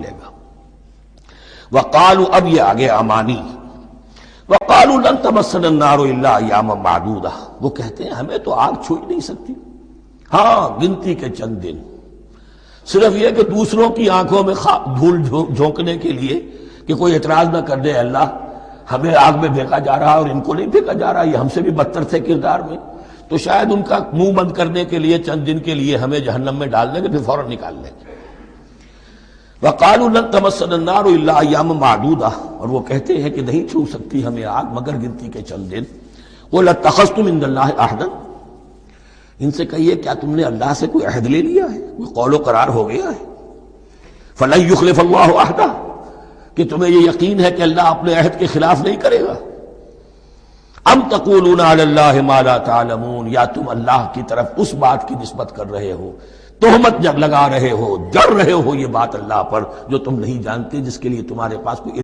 جائے گا۔ وقالوا، اب یہ آگے امانی، وقالوا لن تمسنا النار الا ایاما معدودہ، وہ کہتے ہیں ہمیں تو آگ چھو ہی نہیں سکتی، ہاں گنتی کے چند دن، صرف یہ کہ دوسروں کی آنکھوں میں دھول جھونکنے کے لیے کہ کوئی اعتراض نہ کر دے، اللہ ہمیں آگ میں پھینکا جا رہا اور ان کو نہیں پھینکا جا رہا، یہ ہم سے بھی بدتر تھے کردار میں، تو شاید ان کا منہ بند کرنے کے لیے چند دن کے لیے ہمیں جہنم میں ڈال دیں گے، پھر فوراً نکال لیں گے۔ وقالوا لن تمسنا النار الا ایاما معدودہ، اور وہ کہتے ہیں کہ نہیں چھو سکتی ہمیں آگ مگر گنتی کے چند دن۔ قل اتخذتم عند اللہ عہدا، ان سے کہیے کیا تم نے اللہ سے کوئی عہد لے لیا ہے، کوئی قول و قرار ہو گیا ہے؟ فلن یخلف اللہ عہدہ، کہ تمہیں یہ یقین ہے کہ اللہ اپنے عہد کے خلاف نہیں کرے گا؟ ام تقولون علی اللہ ما لا تعلمون، یا تم اللہ کی طرف اس بات کی نسبت کر رہے ہو، تہمت لگا رہے ہو، جڑ رہے ہو یہ بات اللہ پر جو تم نہیں جانتے، جس کے لیے تمہارے پاس کوئی